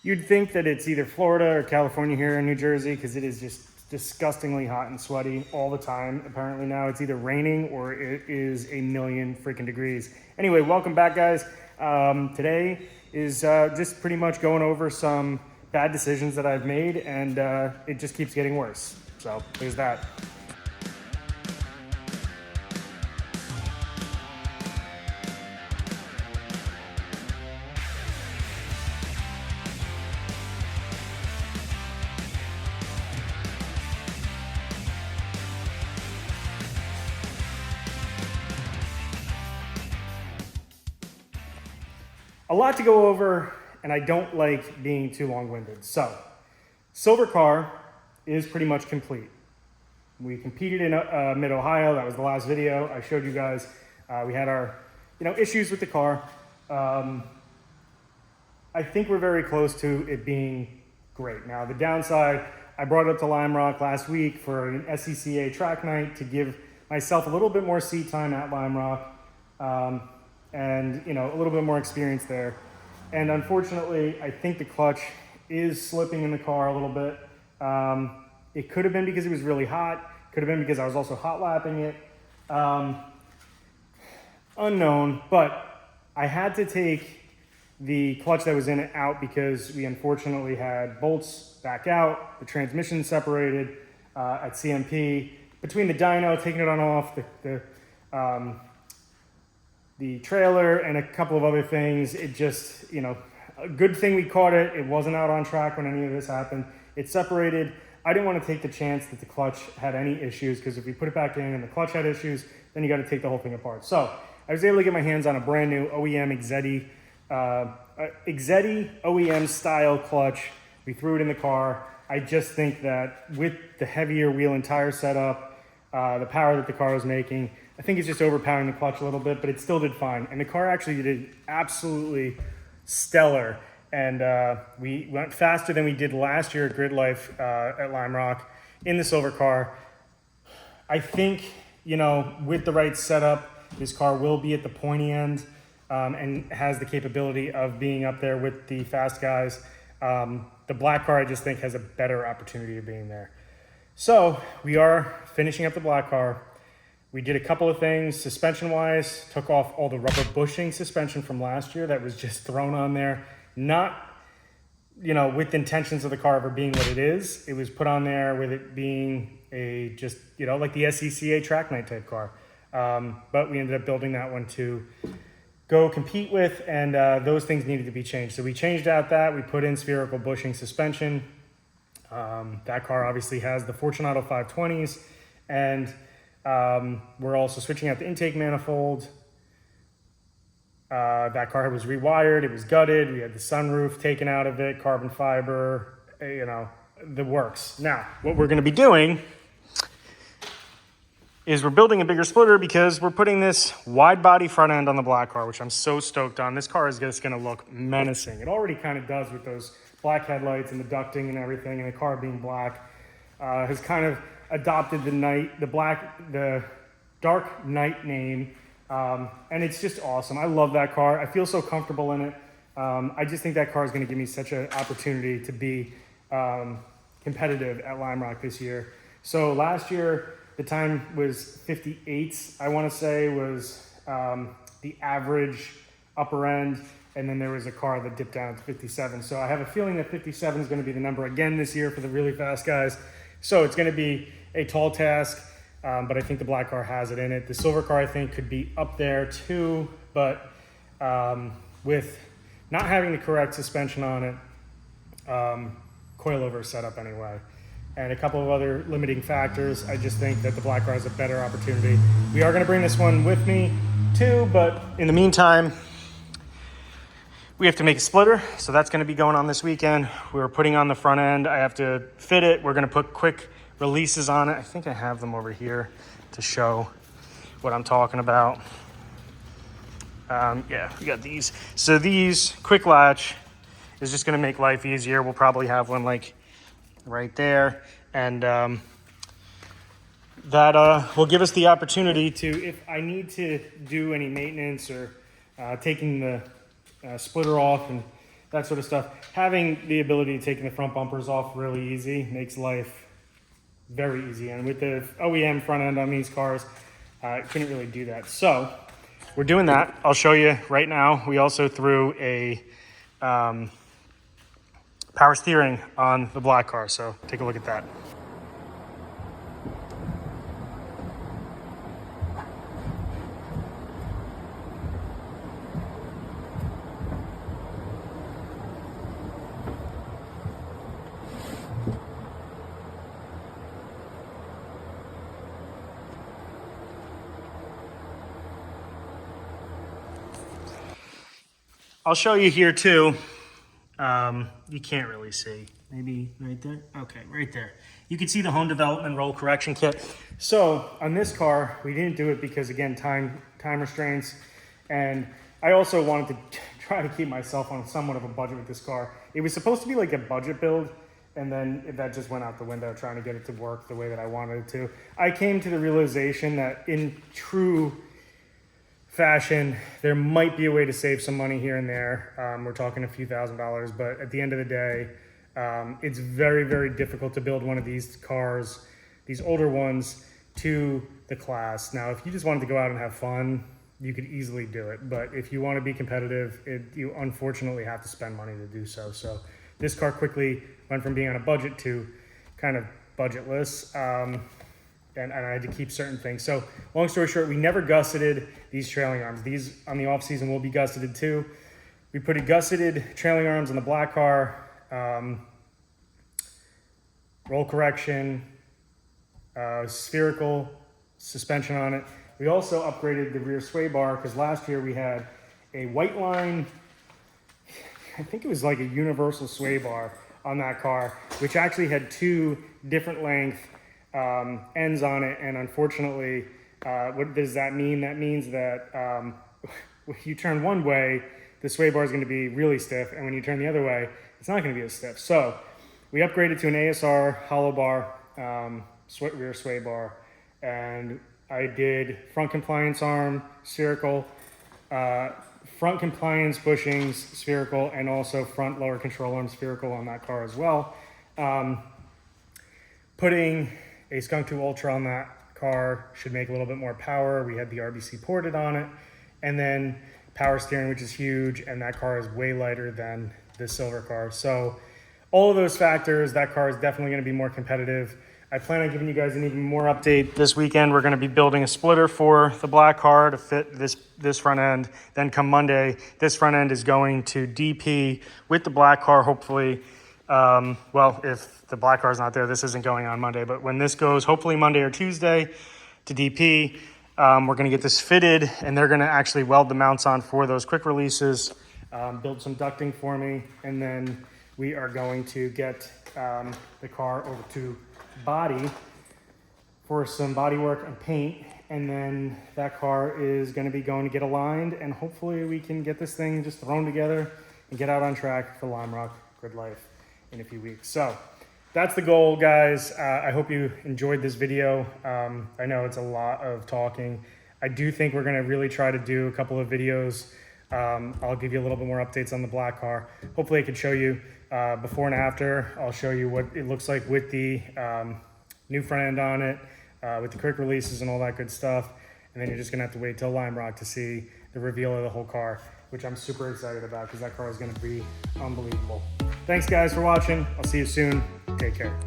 You'd think that it's either Florida or California here in New Jersey because it is just disgustingly hot and sweaty all the time. Apparently now it's either raining or it is a million freaking degrees. Anyway, welcome back, guys. Today is just pretty much going over some bad decisions that I've made, and it just keeps getting worse. So there's that. A lot to go over, and I don't like being too long-winded. So, silver car is pretty much complete. We competed in mid-Ohio. That was the last video. I showed you guys. We had our, issues with the car. I think we're very close to it being great. Now, the downside, I brought it up to Lime Rock last week for an SCCA track night to give myself a little bit more seat time at Lime Rock. And a little bit more experience there. And unfortunately, I think the clutch is slipping in the car a little bit. It could have been because it was really hot. Could have been because I was also hot lapping it. Unknown, but I had to take the clutch that was in it out because we unfortunately had bolts back out, the transmission separated at CMP. Between the dyno, taking it on off, the trailer and a couple of other things, it just, a good thing we caught it. It wasn't out on track when any of this happened. It separated. I didn't want to take the chance that the clutch had any issues, because if we put it back in and the clutch had issues, then you got to take the whole thing apart. So I was able to get my hands on a brand new OEM Exedi OEM style clutch. We threw it in the car. I just think that with the heavier wheel and tire setup, the power that the car was making, I think it's just overpowering the clutch a little bit, but it still did fine. And the car actually did absolutely stellar. And we went faster than we did last year at GRIDlife at Lime Rock in the silver car. I think, with the right setup, this car will be at the pointy end and has the capability of being up there with the fast guys. The black car, I just think, has a better opportunity of being there. So we are finishing up the black car. We did a couple of things suspension-wise, took off all the rubber bushing suspension from last year that was just thrown on there. Not, with intentions of the car ever being what it is. It was put on there with it being a just, like the SCCA track night type car. But we ended up building that one to go compete with, and those things needed to be changed. So we changed out that. We put in spherical bushing suspension. That car obviously has the Fortunato 520s, and we're also switching out the intake manifold. That car was rewired, it was gutted, we had the sunroof taken out of it, carbon fiber, the works. Now, what we're gonna be doing is we're building a bigger splitter because we're putting this wide body front end on the black car, which I'm so stoked on. This car is just gonna look menacing. It already kind of does with those black headlights and the ducting and everything, and the car being black has kind of adopted the dark night name, and it's just awesome. I love that car. I feel so comfortable in it. I just think that car is going to give me such an opportunity to be competitive at Lime Rock this year. So last year the time was 58, I want to say, was the average upper end, and then there was a car that dipped down to 57. So I have a feeling that 57 is going to be the number again this year for the really fast guys. So it's going to be a tall task, but I think the black car has it in it. The silver car, I think, could be up there too, but with not having the correct suspension on it, coilover setup anyway, and a couple of other limiting factors, I just think that the black car has a better opportunity. We are going to bring this one with me too, but in the meantime, we have to make a splitter, so that's going to be going on this weekend. We're putting on the front end. I have to fit it. We're going to put quick releases on it. I think I have them over here to show what I'm talking about. Yeah, we got these. So these quick latch is just going to make life easier. We'll probably have one like right there, and that will give us the opportunity to, if I need to do any maintenance or taking the splitter off and that sort of stuff. Having the ability to take the front bumpers off really easy makes life very easy. And with the OEM front end on these cars, couldn't really do that. So we're doing that. I'll show you right now. We also threw a power steering on the black car. So take a look at that. I'll show you here too. You can't really see. Maybe right there? Okay, right there. You can see the home development roll correction kit. So on this car, we didn't do it because, again, time restraints. And I also wanted to try to keep myself on somewhat of a budget with this car. It was supposed to be like a budget build, and then that just went out the window trying to get it to work the way that I wanted it to. I came to the realization that in true fashion, there might be a way to save some money here and there. We're talking a few $1,000s, but at the end of the day, it's very, very difficult to build one of these cars, these older ones, to the class. Now, if you just wanted to go out and have fun, you could easily do it. But if you want to be competitive, you unfortunately have to spend money to do so. So this car quickly went from being on a budget to kind of budgetless. And I had to keep certain things. So long story short, we never gusseted these trailing arms. These on the off season will be gusseted too. We put a gusseted trailing arms on the black car, roll correction, spherical suspension on it. We also upgraded the rear sway bar because last year we had a white line, I think it was like a universal sway bar on that car, which actually had two different length ends on it. And unfortunately, what does that mean? That means that if you turn one way, the sway bar is going to be really stiff, and when you turn the other way, it's not going to be as stiff. So we upgraded to an ASR hollow bar, rear sway bar, and I did front compliance arm, spherical, front compliance bushings, spherical, and also front lower control arm, spherical on that car as well. Putting a Skunk 2 Ultra on that car should make a little bit more power. We had the RBC ported on it, and then power steering, which is huge, and that car is way lighter than the silver car. So all of those factors, that car is definitely going to be more competitive. I plan on giving you guys an even more update this weekend. We're going to be building a splitter for the black car to fit this front end. Then come Monday, this front end is going to DP with the black car, hopefully. Well, if the black car is not there, this isn't going on Monday. But when this goes, hopefully Monday or Tuesday to DP, we're going to get this fitted, and they're going to actually weld the mounts on for those quick releases, build some ducting for me, and then we are going to get the car over to body for some body work and paint, and then that car is going to be going to get aligned, and hopefully we can get this thing just thrown together and get out on track for Lime Rock GRIDlife in a few weeks. So that's the goal, guys. I hope you enjoyed this video. I know it's a lot of talking. I do think we're going to really try to do a couple of videos. I'll give you a little bit more updates on the black car. Hopefully I can show you before and after. I'll show you what it looks like with the new front end on it, with the quick releases and all that good stuff. And then you're just gonna have to wait till Lime Rock to see the reveal of the whole car, which I'm super excited about because that car is gonna be unbelievable. Thanks guys for watching. I'll see you soon. Take care.